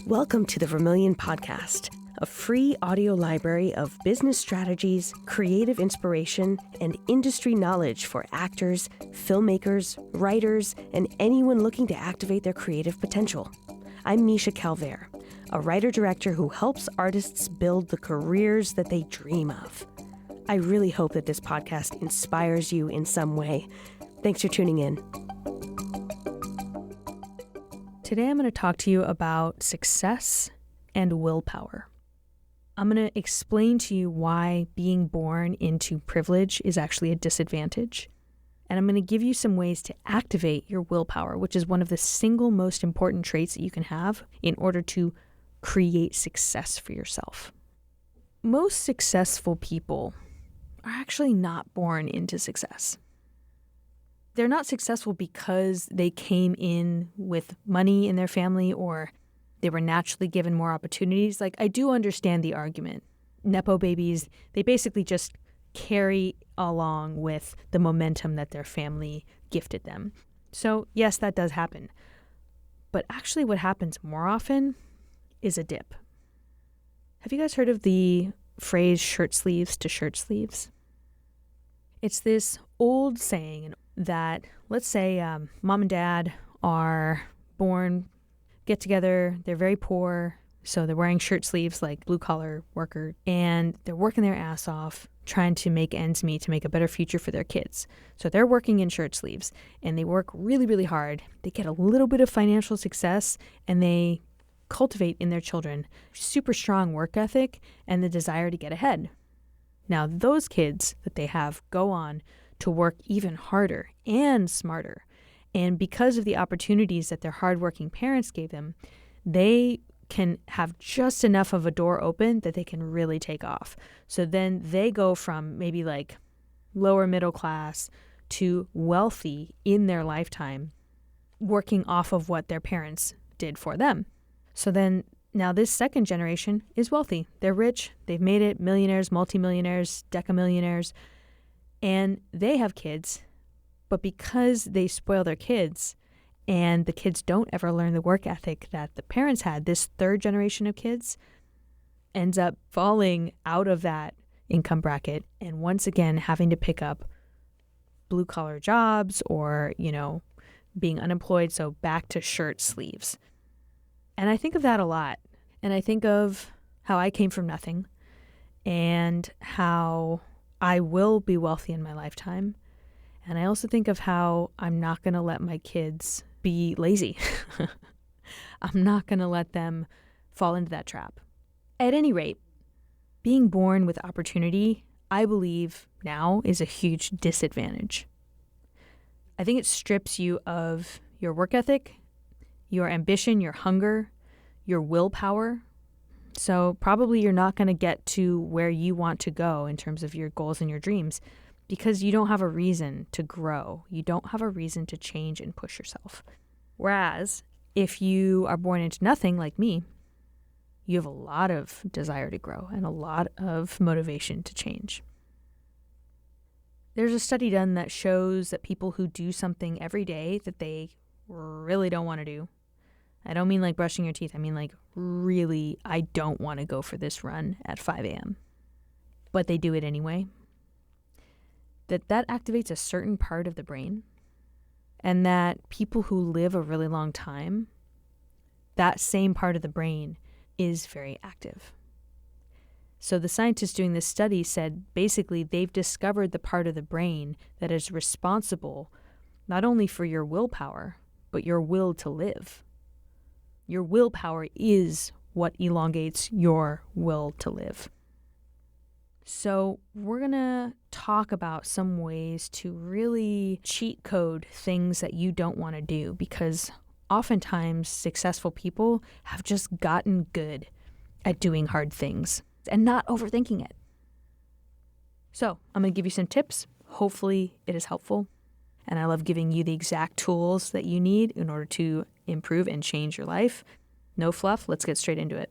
Welcome to the Vermilion Podcast, a free audio library of business strategies, creative inspiration, and industry knowledge for actors, filmmakers, writers, and anyone looking to activate their creative potential. I'm Misha, Calvert, a writer-director who helps artists build the careers that they dream of. I really hope that this podcast inspires you in some way. Thanks for tuning in. Today I'm going to talk to you about success and willpower. I'm going to explain to you why being born into privilege is actually a disadvantage. And I'm going to give you some ways to activate your willpower, which is one of the single most important traits that you can have in order to create success for yourself. Most successful people are actually not born into success. They're not successful because they came in with money in their family or they were naturally given more opportunities. Like, I do understand the argument. Nepo babies, they basically just carry along with the momentum that their family gifted them. So yes, that does happen. But actually what happens more often is a dip. Have you guys heard of the phrase shirt sleeves to shirt sleeves? It's this old saying that, let's say mom and dad are born, get together, they're very poor, so they're wearing shirt sleeves like blue-collar worker, and they're working their ass off trying to make ends meet to make a better future for their kids. So they're working in shirt sleeves, and they work really, really hard. They get a little bit of financial success, and they cultivate in their children super strong work ethic and the desire to get ahead. Now, those kids that they have go on to work even harder and smarter. And because of the opportunities that their hardworking parents gave them, they can have just enough of a door open that they can really take off. So then they go from maybe like lower middle class to wealthy in their lifetime, working off of what their parents did for them. So then now this second generation is wealthy. They're rich. They've made it, millionaires, multimillionaires, decamillionaires. And they have kids, but because they spoil their kids and the kids don't ever learn the work ethic that the parents had, this third generation of kids ends up falling out of that income bracket and once again having to pick up blue collar jobs or, being unemployed. So back to shirt sleeves. And I think of that a lot. And I think of how I came from nothing and how I will be wealthy in my lifetime. And I also think of how I'm not going to let my kids be lazy. I'm not going to let them fall into that trap. At any rate, being born with opportunity, I believe now is a huge disadvantage. I think it strips you of your work ethic, your ambition, your hunger, your willpower. So probably you're not going to get to where you want to go in terms of your goals and your dreams because you don't have a reason to grow. You don't have a reason to change and push yourself. Whereas if you are born into nothing like me, you have a lot of desire to grow and a lot of motivation to change. There's a study done that shows that people who do something every day that they really don't want to do, I don't mean like brushing your teeth. I mean like really, I don't want to go for this run at 5 a.m. But they do it anyway. That activates a certain part of the brain. And that people who live a really long time, that same part of the brain is very active. So the scientists doing this study said basically they've discovered the part of the brain that is responsible not only for your willpower, but your will to live. Your willpower is what elongates your will to live. So we're going to talk about some ways to really cheat code things that you don't want to do because oftentimes successful people have just gotten good at doing hard things and not overthinking it. So I'm going to give you some tips. Hopefully it is helpful. And I love giving you the exact tools that you need in order to improve and change your life. No fluff. Let's get straight into it.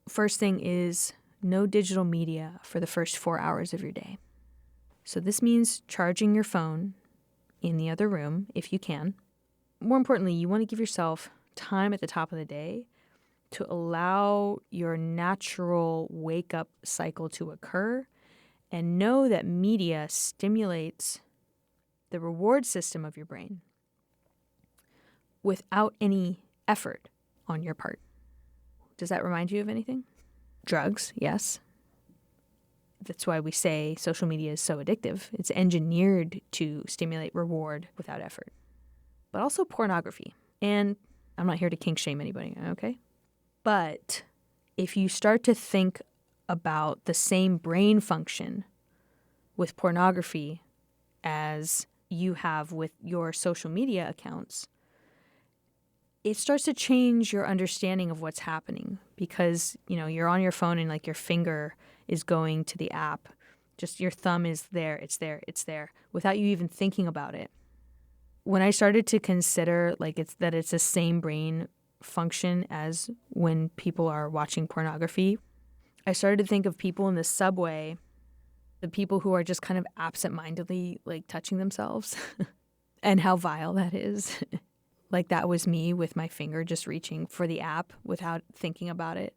First thing is no digital media for the first 4 hours of your day. So this means charging your phone in the other room if you can. More importantly, you want to give yourself time at the top of the day to allow your natural wake-up cycle to occur and know that media stimulates the reward system of your brain without any effort on your part. Does that remind you of anything? Drugs, yes. That's why we say social media is so addictive. It's engineered to stimulate reward without effort. But also pornography. And I'm not here to kink shame anybody, okay? But if you start to think about the same brain function with pornography as you have with your social media accounts, it starts to change your understanding of what's happening because, you're on your phone and like your finger is going to the app. Just your thumb is there, it's there, without you even thinking about it. When I started to consider it's the same brain function as when people are watching pornography, I started to think of people in the subway, the people who are just kind of absentmindedly touching themselves and how vile that is. That was me with my finger just reaching for the app without thinking about it.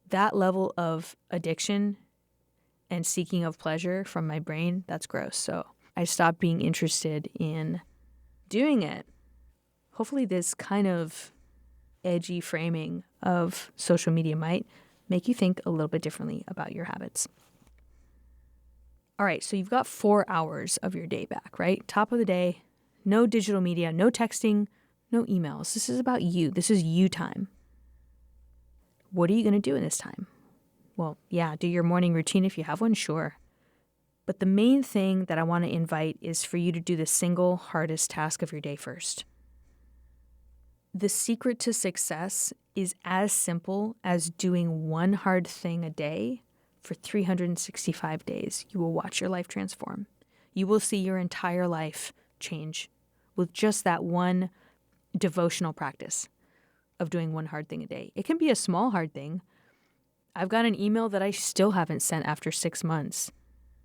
That level of addiction and seeking of pleasure from my brain, that's gross. So I stopped being interested in doing it. Hopefully this kind of edgy framing of social media might make you think a little bit differently about your habits. All right, so you've got 4 hours of your day back, right? Top of the day, no digital media, no texting, no emails. This is about you. This is you time. What are you going to do in this time? Well, yeah, do your morning routine if you have one, sure. But the main thing that I want to invite is for you to do the single hardest task of your day first. The secret to success is as simple as doing one hard thing a day for 365 days. You will watch your life transform. You will see your entire life change with just that one devotional practice of doing one hard thing a day. It can be a small hard thing. I've got an email that I still haven't sent after 6 months,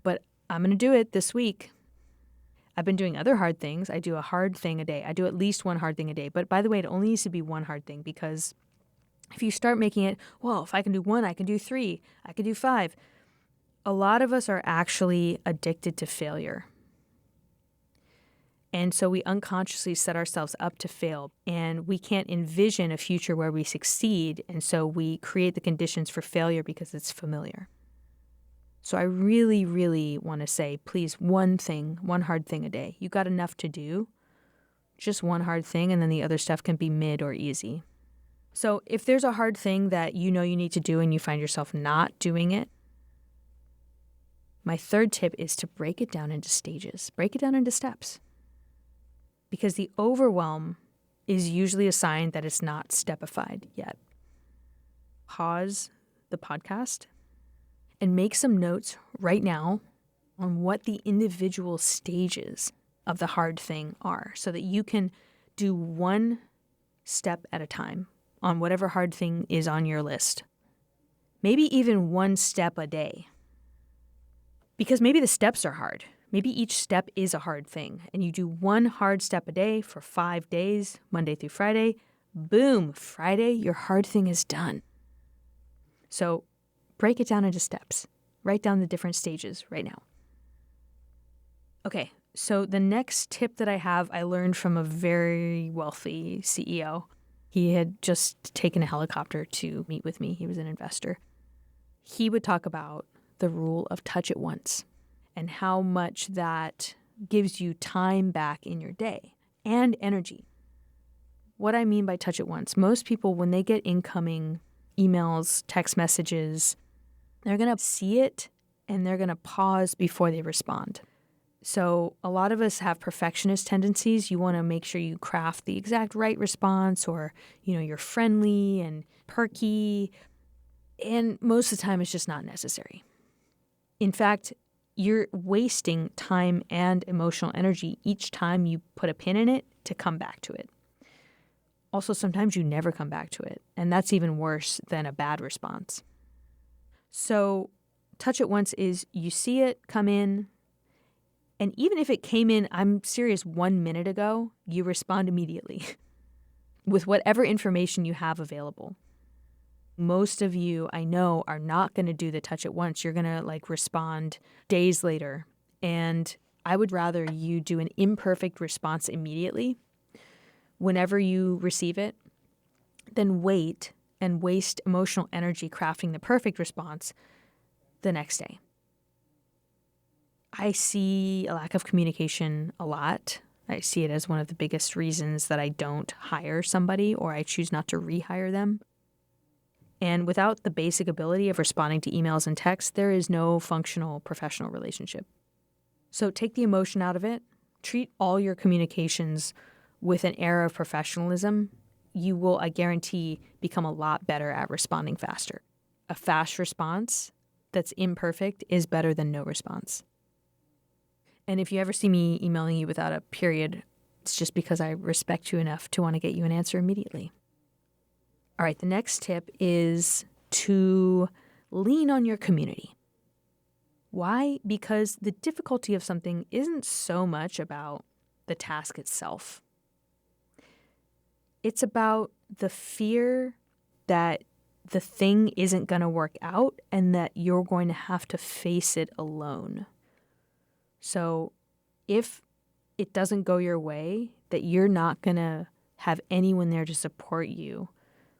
but I'm going to do it this week. I've been doing other hard things. I do a hard thing a day. I do at least one hard thing a day. But by the way, it only needs to be one hard thing because if you start making it, well, if I can do 1, I can do 3, I can do 5. A lot of us are actually addicted to failure. And so we unconsciously set ourselves up to fail, and we can't envision a future where we succeed. And so we create the conditions for failure because it's familiar. So I really, really want to say, please, one hard thing a day. You got enough to do. Just one hard thing, and then the other stuff can be mid or easy. So if there's a hard thing that you need to do and you find yourself not doing it, my third tip is to break it down into stages. Break it down into steps. Because the overwhelm is usually a sign that it's not stepified yet. Pause the podcast and make some notes right now on what the individual stages of the hard thing are so that you can do one step at a time on whatever hard thing is on your list. Maybe even one step a day. Because maybe the steps are hard. Maybe each step is a hard thing, and you do one hard step a day for 5 days, Monday through Friday. Boom, Friday, your hard thing is done. So break it down into steps. Write down the different stages right now. Okay, so the next tip that I have, I learned from a very wealthy CEO. He had just taken a helicopter to meet with me. He was an investor. He would talk about the rule of touch it once and how much that gives you time back in your day and energy. What I mean by touch it once, most people, when they get incoming emails, text messages, they're going to see it and they're going to pause before they respond. So a lot of us have perfectionist tendencies. You want to make sure you craft the exact right response, or, you're friendly and perky. And most of the time it's just not necessary. In fact, you're wasting time and emotional energy each time you put a pin in it to come back to it. Also, sometimes you never come back to it, and that's even worse than a bad response. So touch it once is you see it come in, and even if it came in, I'm serious, 1 minute ago, you respond immediately. with whatever information you have available. Most of you, I know, are not going to do the touch at once. You're going to respond days later. And I would rather you do an imperfect response immediately whenever you receive it than wait and waste emotional energy crafting the perfect response the next day. I see a lack of communication a lot. I see it as one of the biggest reasons that I don't hire somebody or I choose not to rehire them. And without the basic ability of responding to emails and texts, there is no functional professional relationship. So take the emotion out of it. Treat all your communications with an air of professionalism. You will, I guarantee, become a lot better at responding faster. A fast response that's imperfect is better than no response. And if you ever see me emailing you without a period, it's just because I respect you enough to want to get you an answer immediately. All right, the next tip is to lean on your community. Why? Because the difficulty of something isn't so much about the task itself. It's about the fear that the thing isn't going to work out and that you're going to have to face it alone. So if it doesn't go your way, that you're not going to have anyone there to support you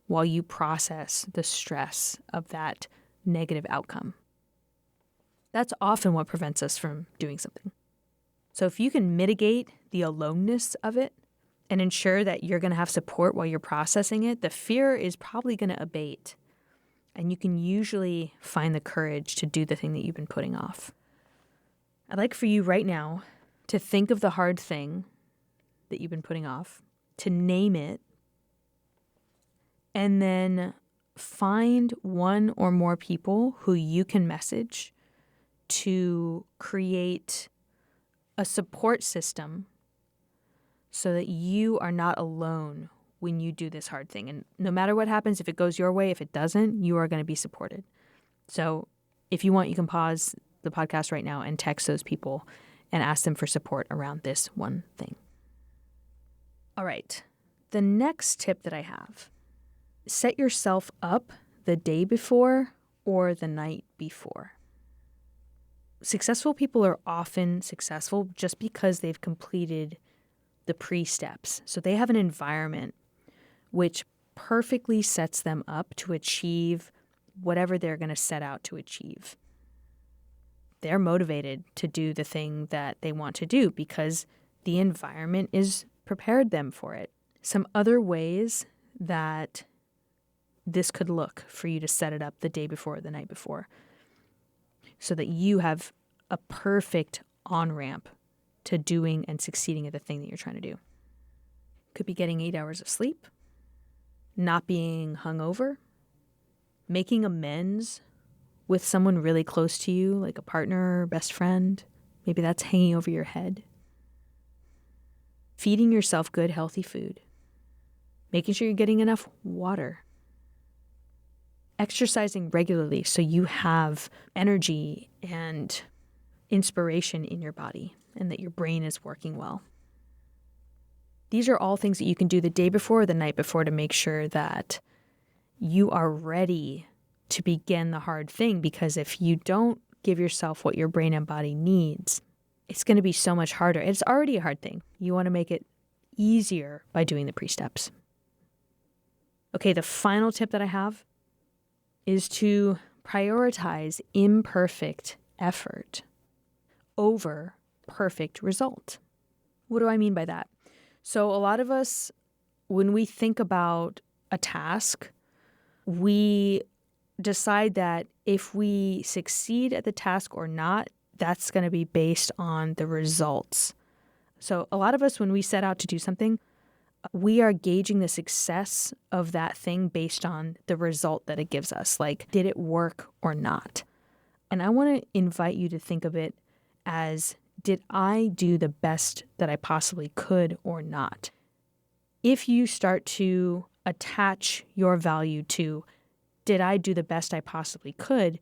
while you process the stress of that negative outcome. That's often what prevents us from doing something. So if you can mitigate the aloneness of it and ensure that you're going to have support while you're processing it, the fear is probably going to abate. And you can usually find the courage to do the thing that you've been putting off. I'd like for you right now to think of the hard thing that you've been putting off, to name it, and then find one or more people who you can message to create a support system so that you are not alone when you do this hard thing. And no matter what happens, if it goes your way, if it doesn't, you are going to be supported. So if you want, you can pause the podcast right now and text those people and ask them for support around this one thing. All right. The next tip that I have: set yourself up the day before or the night before. Successful people are often successful just because they've completed the pre-steps. So they have an environment which perfectly sets them up to achieve whatever they're going to set out to achieve. They're motivated to do the thing that they want to do because the environment is prepared them for it. Some other ways that this could look for you to set it up the day before or the night before so that you have a perfect on-ramp to doing and succeeding at the thing that you're trying to do. Could be getting 8 hours of sleep, not being hungover, making amends with someone really close to you, like a partner or best friend. Maybe that's hanging over your head. Feeding yourself good, healthy food. Making sure you're getting enough water. Exercising regularly so you have energy and inspiration in your body and that your brain is working well. These are all things that you can do the day before or the night before to make sure that you are ready to begin the hard thing, because if you don't give yourself what your brain and body needs, it's going to be so much harder. It's already a hard thing. You want to make it easier by doing the pre-steps. Okay, the final tip that I have is to prioritize imperfect effort over perfect result. What do I mean by that? So a lot of us, when we think about a task, we decide that if we succeed at the task or not, that's going to be based on the results. So a lot of us, when we set out to do something, we are gauging the success of that thing based on the result that it gives us. Like, did it work or not? And I want to invite you to think of it as, did I do the best that I possibly could or not? If you start to attach your value to, did I do the best I possibly could,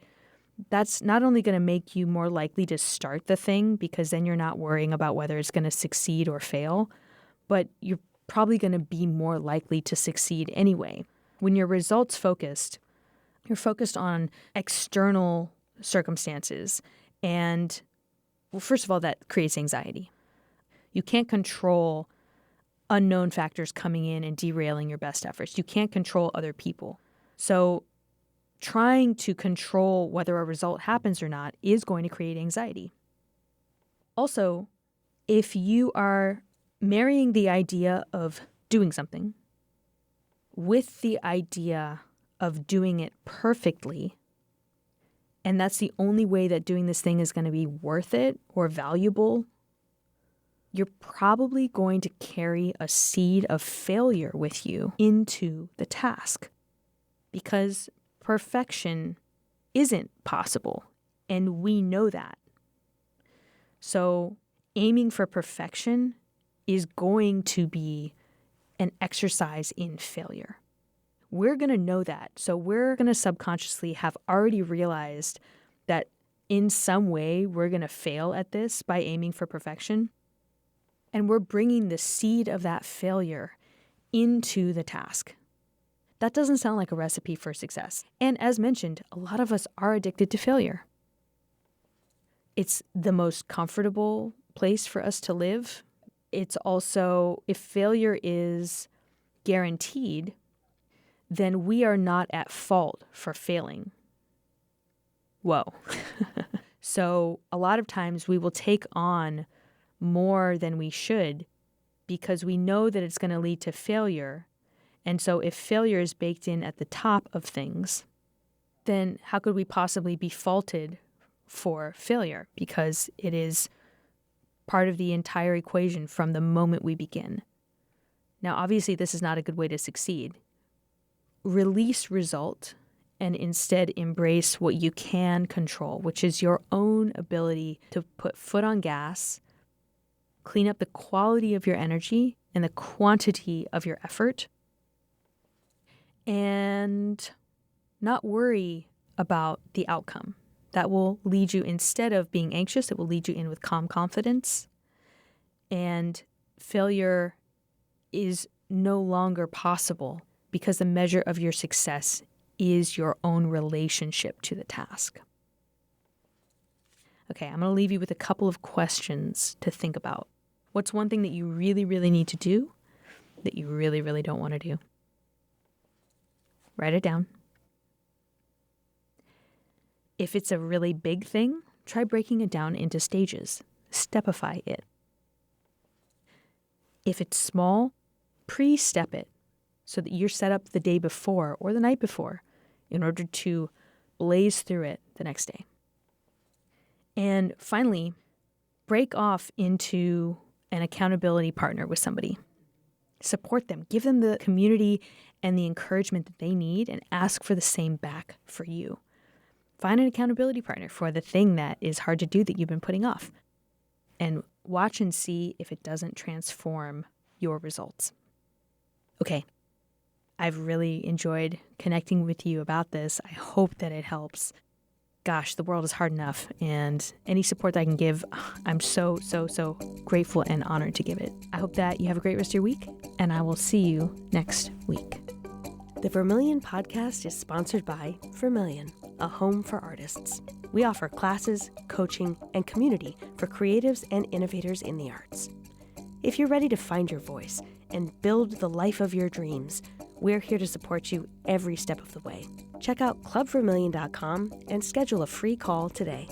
that's not only going to make you more likely to start the thing, because then you're not worrying about whether it's going to succeed or fail, but you're probably going to be more likely to succeed anyway. When you're results focused, you're focused on external circumstances. And, well, first of all, that creates anxiety. You can't control unknown factors coming in and derailing your best efforts. You can't control other people. So trying to control whether a result happens or not is going to create anxiety. Also, if you are marrying the idea of doing something with the idea of doing it perfectly, and that's the only way that doing this thing is going to be worth it or valuable, you're probably going to carry a seed of failure with you into the task, because perfection isn't possible, and we know that. So aiming for perfection is going to be an exercise in failure. We're going to know that. So we're going to subconsciously have already realized that in some way we're going to fail at this by aiming for perfection. And we're bringing the seed of that failure into the task. That doesn't sound like a recipe for success. And as mentioned, a lot of us are addicted to failure. It's the most comfortable place for us to live. It's also, if failure is guaranteed, then we are not at fault for failing. Whoa. So a lot of times we will take on more than we should because we know that it's going to lead to failure. And so if failure is baked in at the top of things, then how could we possibly be faulted for failure? Because it is part of the entire equation from the moment we begin. Now, obviously, this is not a good way to succeed. Release result and instead embrace what you can control, which is your own ability to put foot on gas, clean up the quality of your energy and the quantity of your effort, and not worry about the outcome. That will lead you, instead of being anxious, it will lead you in with calm confidence. And failure is no longer possible because the measure of your success is your own relationship to the task. Okay, I'm going to leave you with a couple of questions to think about. What's one thing that you really, really need to do that you really, really don't want to do? Write it down. If it's a really big thing, try breaking it down into stages. Stepify it. If it's small, pre-step it so that you're set up the day before or the night before in order to blaze through it the next day. And finally, break off into an accountability partner with somebody. Support them. Give them the community and the encouragement that they need and ask for the same back for you. Find an accountability partner for the thing that is hard to do that you've been putting off. And watch and see if it doesn't transform your results. Okay. I've really enjoyed connecting with you about this. I hope that it helps. Gosh, the world is hard enough, and any support that I can give, I'm so grateful and honored to give it. I hope that you have a great rest of your week, and I will see you next week. The Vermilion Podcast is sponsored by Vermilion, a home for artists. We offer classes, coaching, and community for creatives and innovators in the arts. If you're ready to find your voice and build the life of your dreams, we're here to support you every step of the way. Check out clubvermilion.com and schedule a free call today.